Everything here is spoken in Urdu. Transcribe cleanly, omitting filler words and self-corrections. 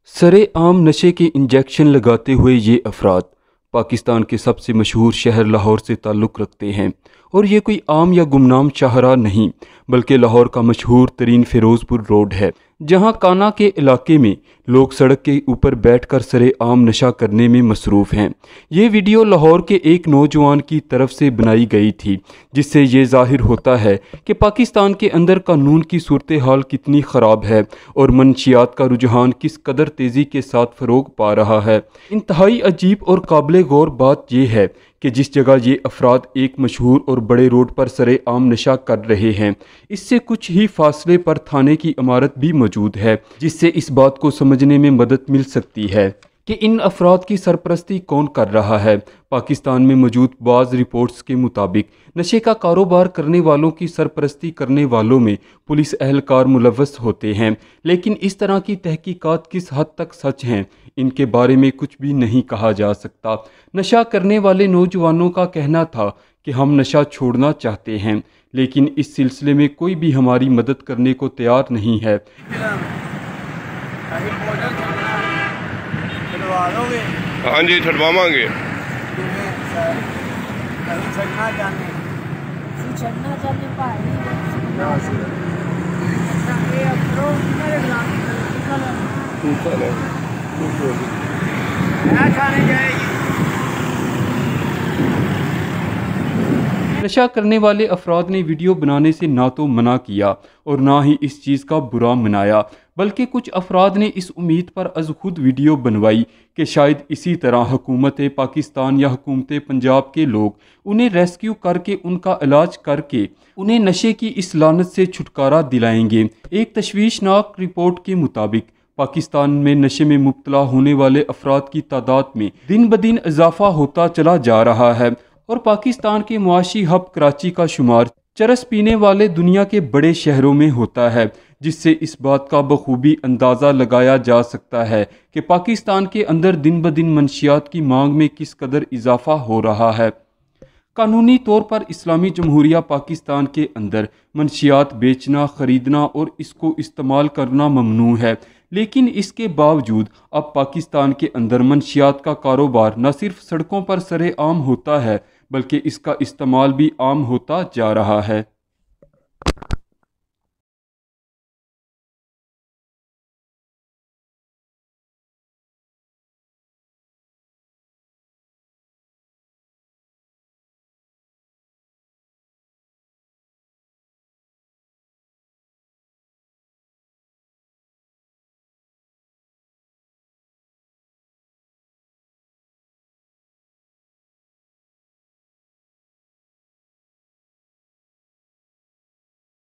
سرے عام نشے کے انجیکشن لگاتے ہوئے یہ افراد پاکستان کے سب سے مشہور شہر لاہور سے تعلق رکھتے ہیں، اور یہ کوئی عام یا گمنام شاہراہ نہیں بلکہ لاہور کا مشہور ترین فیروز پور روڈ ہے، جہاں کانا کے علاقے میں لوگ سڑک کے اوپر بیٹھ کر سرے عام نشہ کرنے میں مصروف ہیں۔ یہ ویڈیو لاہور کے ایک نوجوان کی طرف سے بنائی گئی تھی، جس سے یہ ظاہر ہوتا ہے کہ پاکستان کے اندر قانون کی صورتحال کتنی خراب ہے اور منشیات کا رجحان کس قدر تیزی کے ساتھ فروغ پا رہا ہے۔ انتہائی عجیب اور قابل غور بات یہ ہے کہ جس جگہ یہ افراد ایک مشہور اور بڑے روڈ پر سرے عام نشہ کر رہے ہیں، اس سے کچھ ہی فاصلے پر تھانے کی عمارت بھی موجود ہے، جس سے اس بات کو سمجھنے میں مدد مل سکتی ہے کہ ان افراد کی سرپرستی کون کر رہا ہے۔ پاکستان میں موجود بعض رپورٹس کے مطابق نشے کا کاروبار کرنے والوں کی سرپرستی کرنے والوں میں پولیس اہلکار ملوث ہوتے ہیں، لیکن اس طرح کی تحقیقات کس حد تک سچ ہیں، ان کے بارے میں کچھ بھی نہیں کہا جا سکتا۔ نشہ کرنے والے نوجوانوں کا کہنا تھا کہ ہم نشہ چھوڑنا چاہتے ہیں، لیکن اس سلسلے میں کوئی بھی ہماری مدد کرنے کو تیار نہیں ہے۔ ہاں جی، چھڑواواں گے۔ نشہ کرنے والے افراد نے ویڈیو بنانے سے نہ تو منع کیا اور نہ ہی اس چیز کا برا منایا، بلکہ کچھ افراد نے اس امید پر از خود ویڈیو بنوائی کہ شاید اسی طرح حکومت پاکستان یا حکومت پنجاب کے لوگ انہیں ریسکیو کر کے ان کا علاج کر کے انہیں نشے کی اس لعنت سے چھٹکارا دلائیں گے۔ ایک تشویشناک رپورٹ کے مطابق پاکستان میں نشے میں مبتلا ہونے والے افراد کی تعداد میں دن بدن اضافہ ہوتا چلا جا رہا ہے، اور پاکستان کے معاشی ہب کراچی کا شمار چرس پینے والے دنیا کے بڑے شہروں میں ہوتا ہے، جس سے اس بات کا بخوبی اندازہ لگایا جا سکتا ہے کہ پاکستان کے اندر دن بدن منشیات کی مانگ میں کس قدر اضافہ ہو رہا ہے۔ قانونی طور پر اسلامی جمہوریہ پاکستان کے اندر منشیات بیچنا، خریدنا اور اس کو استعمال کرنا ممنوع ہے، لیکن اس کے باوجود اب پاکستان کے اندر منشیات کا کاروبار نہ صرف سڑکوں پر سرے عام ہوتا ہے بلکہ اس کا استعمال بھی عام ہوتا جا رہا ہے۔